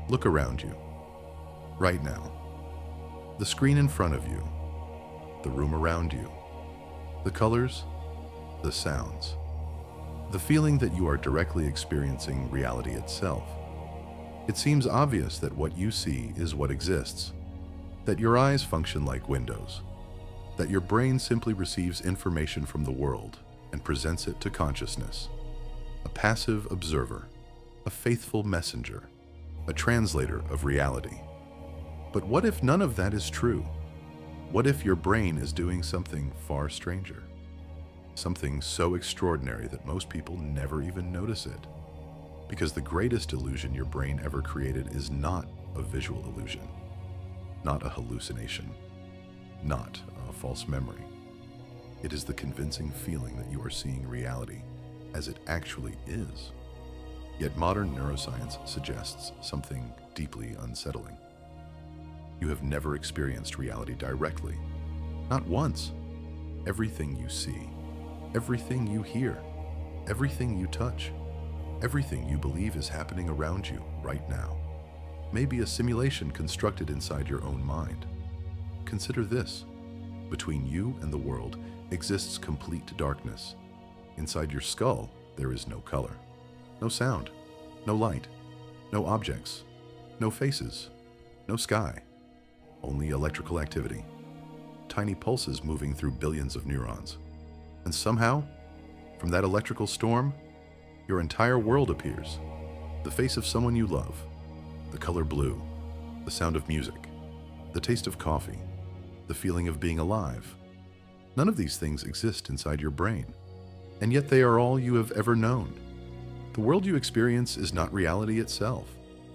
Look around you, right now. The screen in front of you, the room around you, the colors, the sounds, the feeling that you are directly experiencing reality itself. It seems obvious that what you see is what exists, that your eyes function like windows, that your brain simply receives information from the world and presents it to consciousness. A passive observer, a faithful messenger, a translator of reality. But what if none of that is true? What if your brain is doing something far stranger? Something so extraordinary that most people never even notice it. Because the greatest illusion your brain ever created is not a visual illusion, not a hallucination, not a false memory. It is the convincing feeling that you are seeing reality as it actually is. Yet modern neuroscience suggests something deeply unsettling. You have never experienced reality directly, not once. Everything you see, everything you hear, everything you touch, everything you believe is happening around you right now may be a simulation constructed inside your own mind. Consider this. Between you and the world exists complete darkness. Inside your skull, there is no color, no sound, no light, no objects, no faces, no sky, only electrical activity, tiny pulses moving through billions of neurons. And somehow, from that electrical storm, your entire world appears. The face of someone you love, the color blue, the sound of music, the taste of coffee, the feeling of being alive. None of these things exist inside your brain, and yet they are all you have ever known. The world you experience is not reality itself.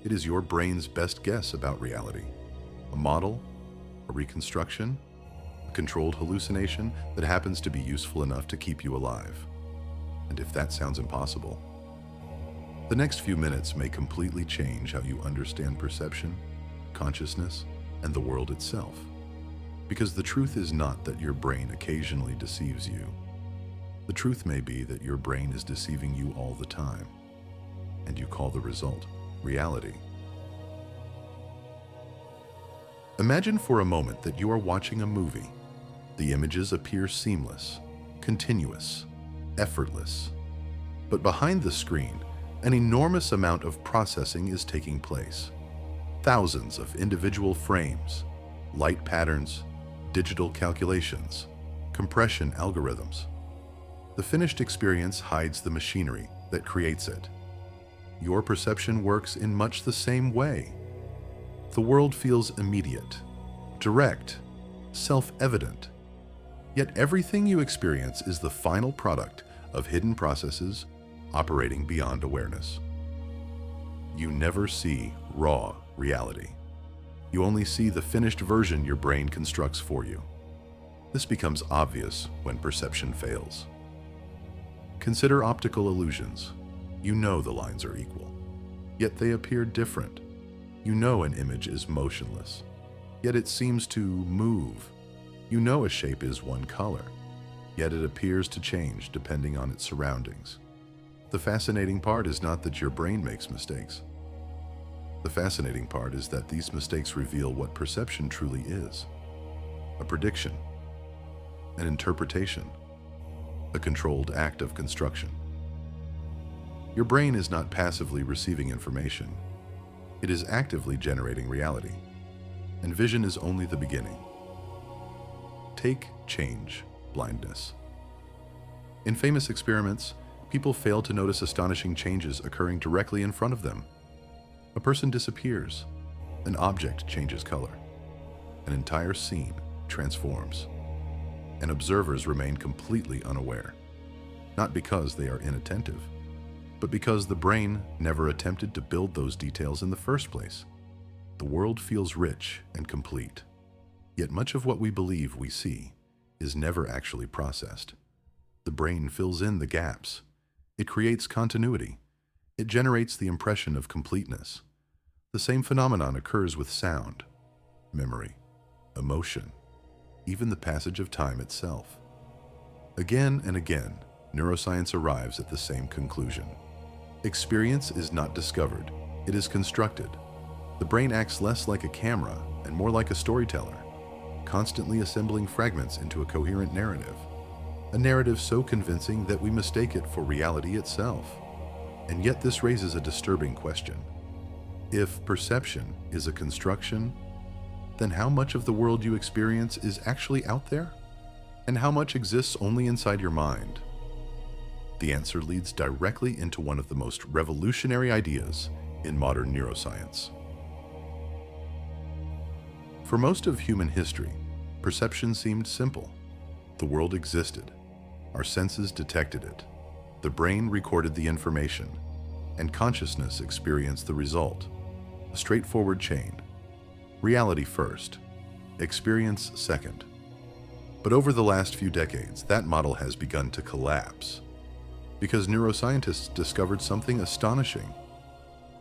It is your brain's best guess about reality. A model, a reconstruction, a controlled hallucination that happens to be useful enough to keep you alive. And if that sounds impossible, the next few minutes may completely change how you understand perception, consciousness, and the world itself. Because the truth is not that your brain occasionally deceives you. The truth may be that your brain is deceiving you all the time, and you call the result reality. Imagine for a moment that you are watching a movie. The images appear seamless, continuous, effortless. But behind the screen, an enormous amount of processing is taking place. Thousands of individual frames, light patterns, digital calculations, compression algorithms. The finished experience hides the machinery that creates it. Your perception works in much the same way. The world feels immediate, direct, self-evident. Yet everything you experience is the final product of hidden processes operating beyond awareness. You never see raw reality. You only see the finished version your brain constructs for you. This becomes obvious when perception fails. Consider optical illusions. You know the lines are equal, yet they appear different. You know an image is motionless, yet it seems to move. You know a shape is one color, yet it appears to change depending on its surroundings. The fascinating part is not that your brain makes mistakes. The fascinating part is that these mistakes reveal what perception truly is: a prediction, an interpretation, a controlled act of construction. Your brain is not passively receiving information. It is actively generating reality, and vision is only the beginning. Take change blindness. In famous experiments, people fail to notice astonishing changes occurring directly in front of them. A person disappears, an object changes color, an entire scene transforms, and observers remain completely unaware, not because they are inattentive, but because the brain never attempted to build those details in the first place. The world feels rich and complete, yet much of what we believe we see is never actually processed. The brain fills in the gaps. It creates continuity. It generates the impression of completeness. The same phenomenon occurs with sound, memory, emotion, even the passage of time itself. Again and again, neuroscience arrives at the same conclusion. Experience is not discovered, it is constructed. The brain acts less like a camera and more like a storyteller, constantly assembling fragments into a coherent narrative. A narrative so convincing that we mistake it for reality itself. And yet this raises a disturbing question. If perception is a construction, then how much of the world you experience is actually out there? And how much exists only inside your mind? The answer leads directly into one of the most revolutionary ideas in modern neuroscience. For most of human history, perception seemed simple. The world existed. Our senses detected it. The brain recorded the information, and consciousness experienced the result. A straightforward chain. Reality first, experience second. But over the last few decades, that model has begun to collapse because neuroscientists discovered something astonishing.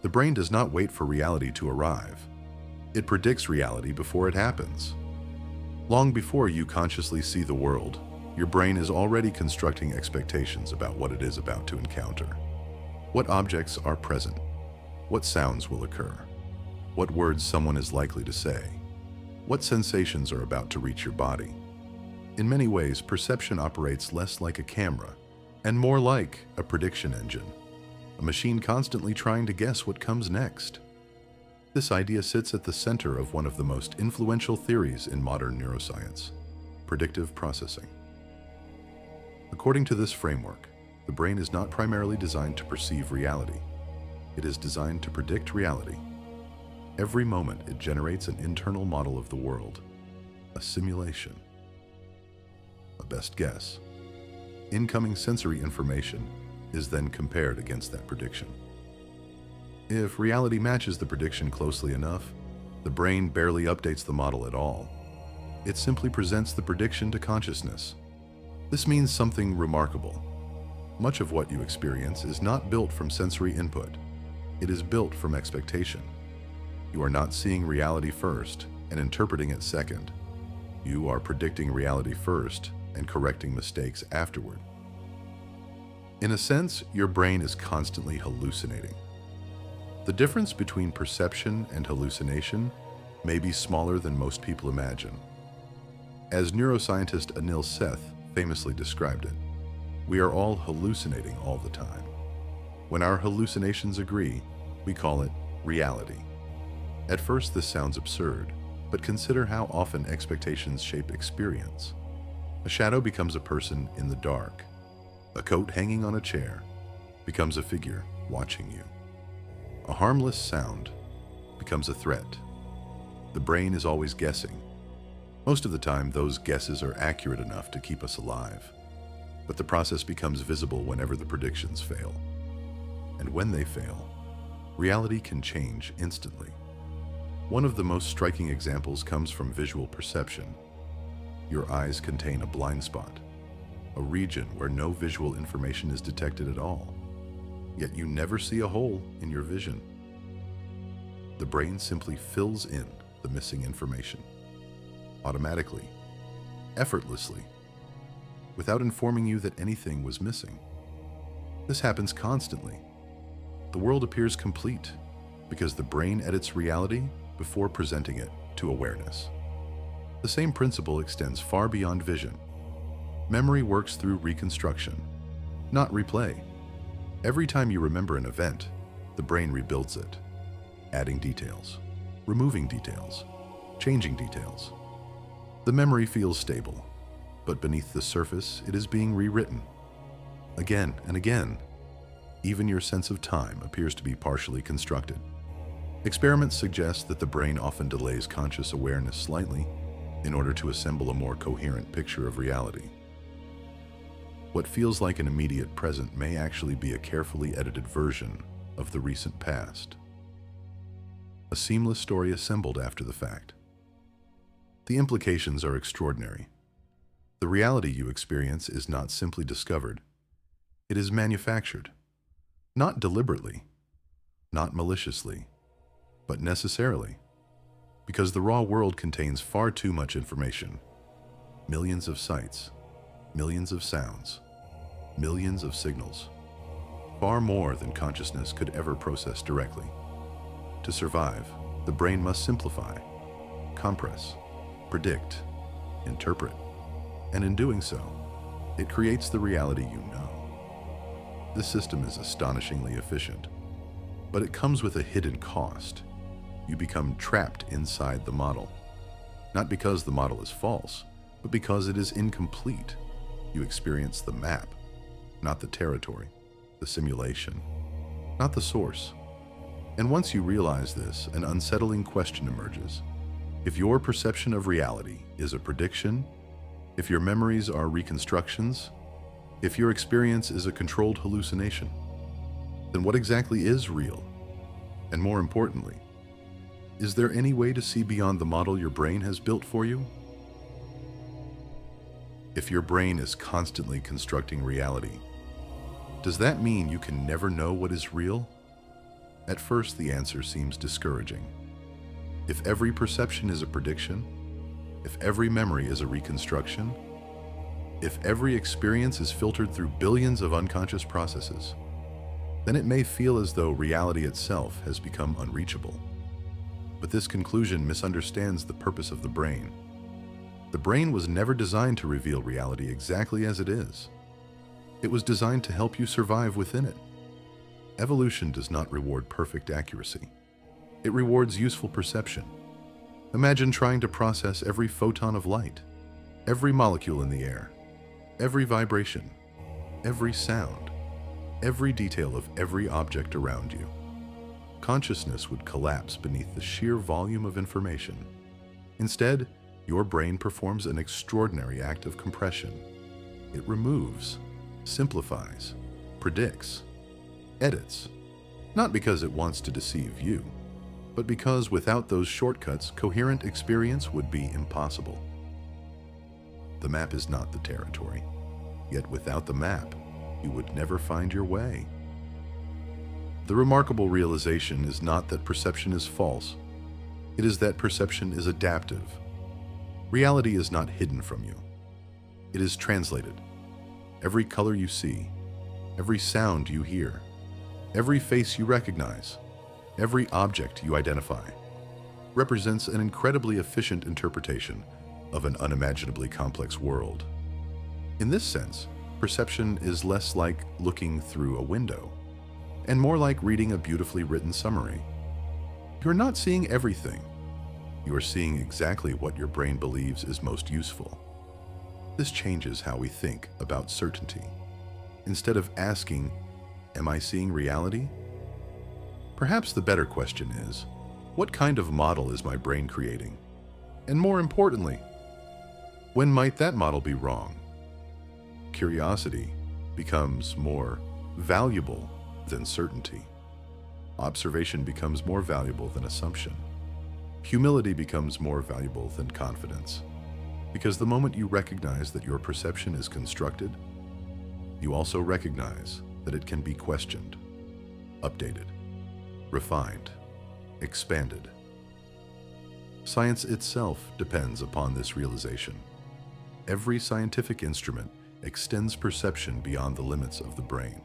The brain does not wait for reality to arrive. It predicts reality before it happens. Long before you consciously see the world, your brain is already constructing expectations about what it is about to encounter. What objects are present? What sounds will occur? What words someone is likely to say? What sensations are about to reach your body? In many ways, perception operates less like a camera and more like a prediction engine, a machine constantly trying to guess what comes next. This idea sits at the center of one of the most influential theories in modern neuroscience, predictive processing. According to this framework, the brain is not primarily designed to perceive reality. It is designed to predict reality. Every moment, it generates an internal model of the world, a simulation, a best guess. Incoming sensory information is then compared against that prediction. If reality matches the prediction closely enough, the brain barely updates the model at all. It simply presents the prediction to consciousness. This means something remarkable. Much of what you experience is not built from sensory input. It is built from expectation. You are not seeing reality first and interpreting it second. You are predicting reality first and correcting mistakes afterward. In a sense, your brain is constantly hallucinating. The difference between perception and hallucination may be smaller than most people imagine. As neuroscientist Anil Seth famously described it, we are all hallucinating all the time. When our hallucinations agree, we call it reality. At first, this sounds absurd, but consider how often expectations shape experience. A shadow becomes a person in the dark. A coat hanging on a chair becomes a figure watching you. A harmless sound becomes a threat. The brain is always guessing. Most of the time, those guesses are accurate enough to keep us alive. But the process becomes visible whenever the predictions fail. And when they fail, reality can change instantly. One of the most striking examples comes from visual perception. Your eyes contain a blind spot, a region where no visual information is detected at all. Yet you never see a hole in your vision. The brain simply fills in the missing information, automatically, effortlessly, without informing you that anything was missing. This happens constantly. The world appears complete because the brain edits reality before presenting it to awareness. The same principle extends far beyond vision. Memory works through reconstruction, not replay. Every time you remember an event, the brain rebuilds it, adding details, removing details, changing details. The memory feels stable, but beneath the surface, it is being rewritten. Again and again, even your sense of time appears to be partially constructed. Experiments suggest that the brain often delays conscious awareness slightly in order to assemble a more coherent picture of reality. What feels like an immediate present may actually be a carefully edited version of the recent past. A seamless story assembled after the fact. The implications are extraordinary. The reality you experience is not simply discovered. It is manufactured. Not deliberately, not maliciously, but necessarily. Because the raw world contains far too much information. Millions of sights, millions of sounds, millions of signals. Far more than consciousness could ever process directly. To survive, The brain must simplify, compress, predict, interpret, and in doing so, it creates the reality you know. This system is astonishingly efficient, but it comes with a hidden cost. You become trapped inside the model, not because the model is false, but because it is incomplete. You experience the map, not the territory, the simulation, not the source. And once you realize this, an unsettling question emerges. If your perception of reality is a prediction, if your memories are reconstructions, if your experience is a controlled hallucination, then what exactly is real? And more importantly, is there any way to see beyond the model your brain has built for you? If your brain is constantly constructing reality, does that mean you can never know what is real? At first, the answer seems discouraging. If every perception is a prediction, if every memory is a reconstruction, if every experience is filtered through billions of unconscious processes, then it may feel as though reality itself has become unreachable. But this conclusion misunderstands the purpose of the brain. The brain was never designed to reveal reality exactly as it is. It was designed to help you survive within it. Evolution does not reward perfect accuracy. It rewards useful perception. Imagine trying to process every photon of light, every molecule in the air, every vibration, every sound, every detail of every object around you. Consciousness would collapse beneath the sheer volume of information. Instead, your brain performs an extraordinary act of compression. It removes, simplifies, predicts, edits, not because it wants to deceive you, but because without those shortcuts, coherent experience would be impossible. The map is not the territory, yet without the map, you would never find your way. The remarkable realization is not that perception is false, it is that perception is adaptive. Reality is not hidden from you. It is translated. Every color you see, every sound you hear, every face you recognize, every object you identify, represents an incredibly efficient interpretation of an unimaginably complex world. In this sense, perception is less like looking through a window, and more like reading a beautifully written summary. You're not seeing everything. You are seeing exactly what your brain believes is most useful. This changes how we think about certainty. Instead of asking, "Am I seeing reality?" Perhaps the better question is, what kind of model is my brain creating? And more importantly, when might that model be wrong? Curiosity becomes more valuable than certainty. Observation becomes more valuable than assumption. Humility becomes more valuable than confidence. Because the moment you recognize that your perception is constructed, you also recognize that it can be questioned, updated, refined, expanded. Science itself depends upon this realization. Every scientific instrument extends perception beyond the limits of the brain.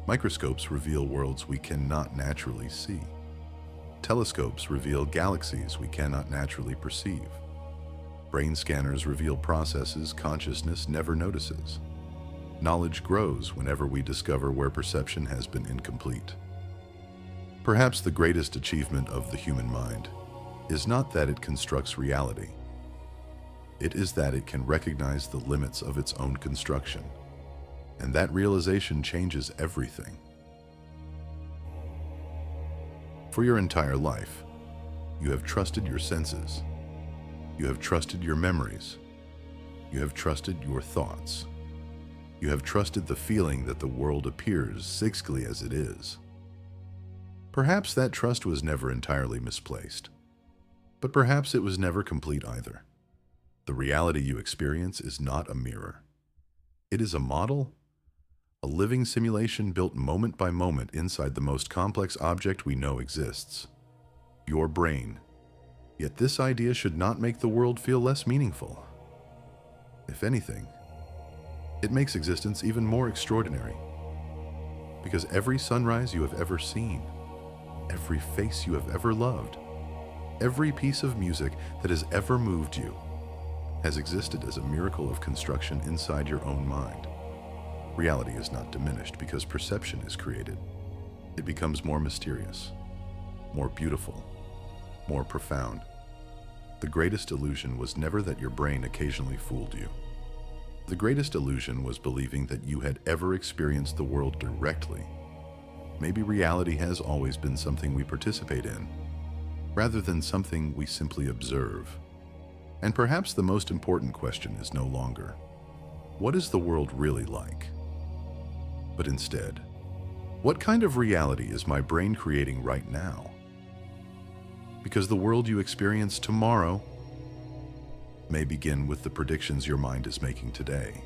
Microscopes reveal worlds we cannot naturally see. Telescopes reveal galaxies we cannot naturally perceive. Brain scanners reveal processes consciousness never notices. Knowledge grows whenever we discover where perception has been incomplete. Perhaps the greatest achievement of the human mind is not that it constructs reality. It is that it can recognize the limits of its own construction. And that realization changes everything. For your entire life, you have trusted your senses. You have trusted your memories. You have trusted your thoughts. You have trusted the feeling that the world appears exactly as it is. Perhaps that trust was never entirely misplaced, but perhaps it was never complete either. The reality you experience is not a mirror. It is a model, a living simulation built moment by moment inside the most complex object we know exists, your brain. Yet this idea should not make the world feel less meaningful. If anything, it makes existence even more extraordinary. Because every sunrise you have ever seen, every face you have ever loved, Every piece of music that has ever moved you has existed as a miracle of construction inside your own mind. Reality is not diminished because perception is created. It becomes more mysterious, more beautiful, more profound. The greatest illusion was never that your brain occasionally fooled you. The greatest illusion was believing that you had ever experienced the world directly. Maybe reality has always been something we participate in, rather than something we simply observe. And perhaps the most important question is no longer, what is the world really like? But instead, what kind of reality is my brain creating right now? Because the world you experience tomorrow may begin with the predictions your mind is making today.